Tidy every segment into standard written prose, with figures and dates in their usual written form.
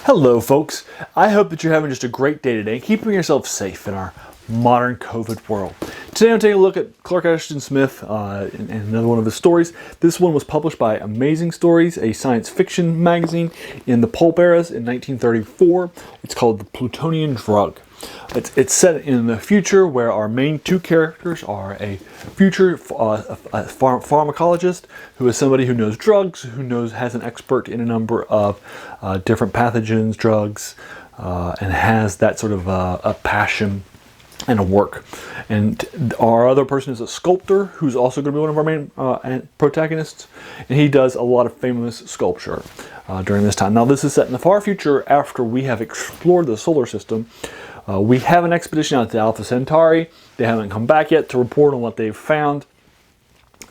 Hello folks, I hope that you're having just a great day today, keeping yourself safe in our modern COVID world. Today I'm taking a look at Clark Ashton Smith and another one of his stories. This one was published by Amazing Stories, a science fiction magazine in the pulp eras in 1934. It's called The Plutonian Drug. It's set in the future where our main two characters are a future pharmacologist who is somebody who knows drugs, has an expert in a number of different pathogens, drugs, and has that sort of a passion and a work. And our other person is a sculptor who's also going to be one of our main protagonists, and he does a lot of famous sculpture during this time. Now this is set in the far future after we have explored the solar system. We have an expedition out to Alpha Centauri. They haven't come back yet to report on what they've found.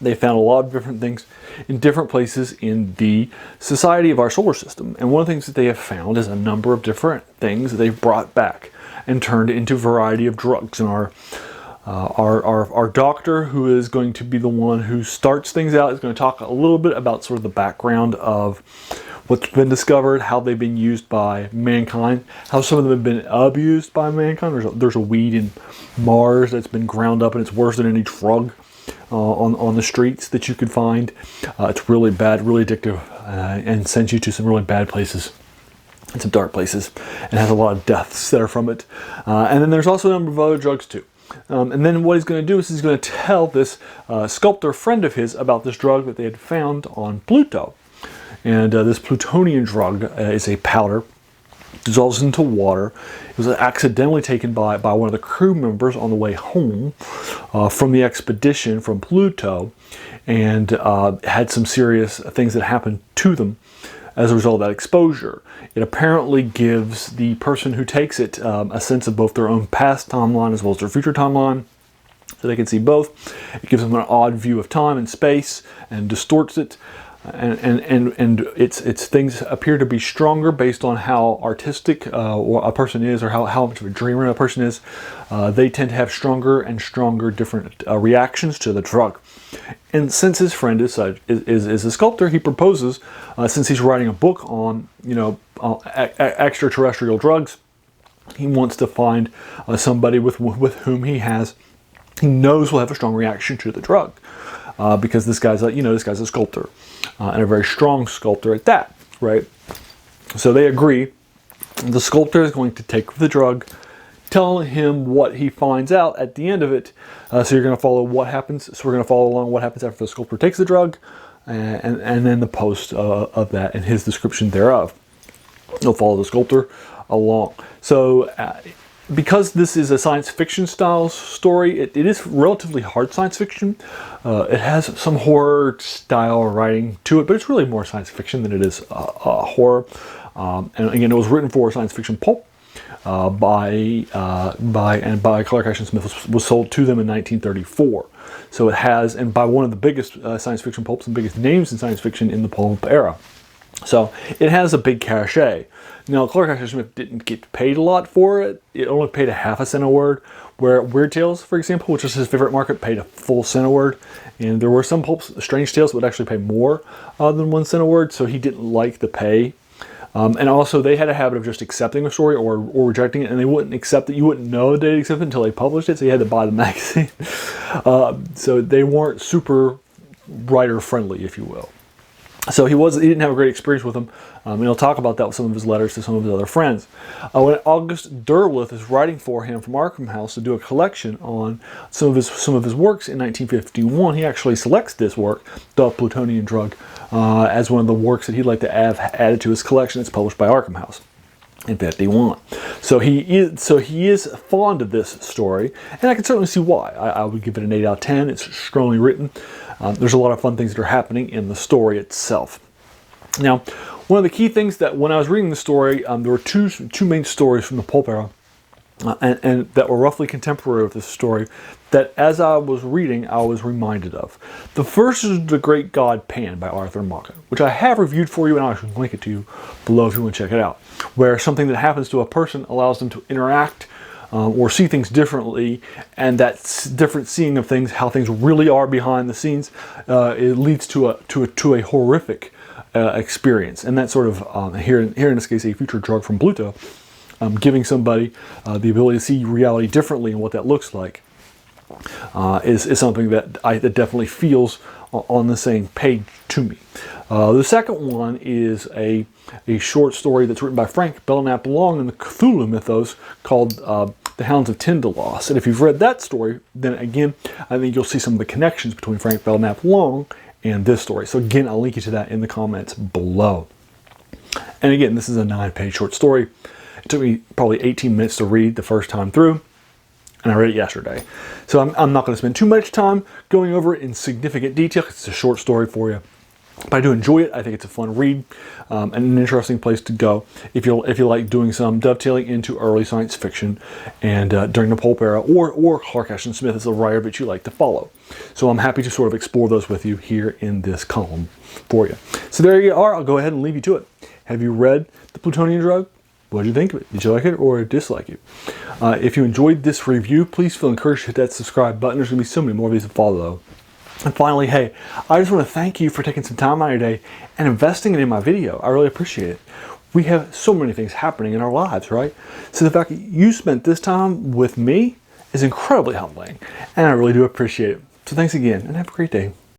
They found a lot of different things in different places in the society of our solar system. And one of the things that they have found is a number of different things that they've brought back and turned into a variety of drugs. And our doctor, who is going to be the one who starts things out, is going to talk a little bit about sort of the background of what's been discovered, how they've been used by mankind, how some of them have been abused by mankind. There's a weed in Mars that's been ground up and it's worse than any drug on the streets that you could find. It's really bad, really addictive, and sends you to some really bad places and some dark places, and has a lot of deaths that are from it. And then there's also a number of other drugs too. And then what he's going to do is he's going to tell this sculptor friend of his about this drug that they had found on Pluto. And this Plutonian drug is a powder, dissolves into water. It was accidentally taken by one of the crew members on the way home from the expedition from Pluto, and had some serious things that happened to them as a result of that exposure. It apparently gives the person who takes it a sense of both their own past timeline as well as their future timeline, so they can see both. It gives them an odd view of time and space and distorts it. And its things appear to be stronger based on how artistic a person is, or how much of a dreamer a person is. They tend to have stronger and stronger different reactions to the drug. And since his friend is a sculptor, he proposes, since he's writing a book on extraterrestrial drugs, he wants to find somebody with whom he knows will have a strong reaction to the drug. Because this guy's a sculptor, and a very strong sculptor at that, right? So they agree. The sculptor is going to take the drug, tell him what he finds out at the end of it. So you're going to follow what happens. So we're going to follow along what happens after the sculptor takes the drug, and then the post of that and his description thereof. You'll follow the sculptor along. So because this is a science fiction style story, it is relatively hard science fiction. It has some horror style writing to it, but it's really more science fiction than it is horror. And again, it was written for science fiction pulp by Clark Ashton Smith. Was sold to them in 1934. So it has, and by one of the biggest science fiction pulps and biggest names in science fiction in the pulp era. So it has a big cachet. Now, Clark Ashton Smith didn't get paid a lot for it. It only paid a half a cent a word, where Weird Tales, for example, which is his favorite market, paid a full cent a word. And there were some pulps, Strange Tales, would actually pay more than 1 cent a word, so he didn't like the pay. And also, they had a habit of just accepting a story or rejecting it, and they wouldn't accept it. You wouldn't know they'd accept it until they published it, so you had to buy the magazine. So they weren't super writer-friendly, if you will. So he didn't have a great experience with them, and he'll talk about that with some of his letters to some of his other friends. When August Derleth is writing for him from Arkham House to do a collection on some of his works in 1951, he actually selects this work, The Plutonian Drug, as one of the works that he'd like to have added to his collection. It's published by Arkham House in 51. So he is fond of this story, and I can certainly see why. I would give it an 8 out of 10. It's strongly written. There's a lot of fun things that are happening in the story itself. Now, one of the key things that when I was reading the story, there were two main stories from the pulp era, and that were roughly contemporary with this story, that as I was reading, I was reminded of. The first is The Great God Pan by Arthur Machen, which I have reviewed for you, and I'll link it to you below if you want to check it out, where something that happens to a person allows them to interact or see things differently, and that different seeing of things, how things really are behind the scenes, it leads to a horrific experience. And that sort of, here in this case, a future drug from Pluto, giving somebody the ability to see reality differently and what that looks like is something that that definitely feels on the same page to me. The second one is a short story that's written by Frank Belknap Long in the Cthulhu mythos called The Hounds of Tindalos. And if you've read that story, then again, I think you'll see some of the connections between Frank Belknap Long and this story. So again, I'll link you to that in the comments below. And again, this is a 9-page short story. It took me probably 18 minutes to read the first time through, and I read it yesterday. So I'm not going to spend too much time going over it in significant detail. It's a short story for you. But I do enjoy it. I think it's a fun read and an interesting place to go if you like doing some dovetailing into early science fiction and during the pulp era, or Clark Ashton Smith is a writer that you like to follow. So I'm happy to sort of explore those with you here in this column for you. So there you are. I'll go ahead and leave you to it. Have you read The Plutonian Drug? What did you think of it? Did you like it or dislike it? If you enjoyed this review, please feel encouraged to hit that subscribe button. There's going to be so many more of these to follow. And finally, hey, I just want to thank you for taking some time out of your day and investing it in my video. I really appreciate it. We have so many things happening in our lives, right? So the fact that you spent this time with me is incredibly humbling, and I really do appreciate it. So thanks again, and have a great day.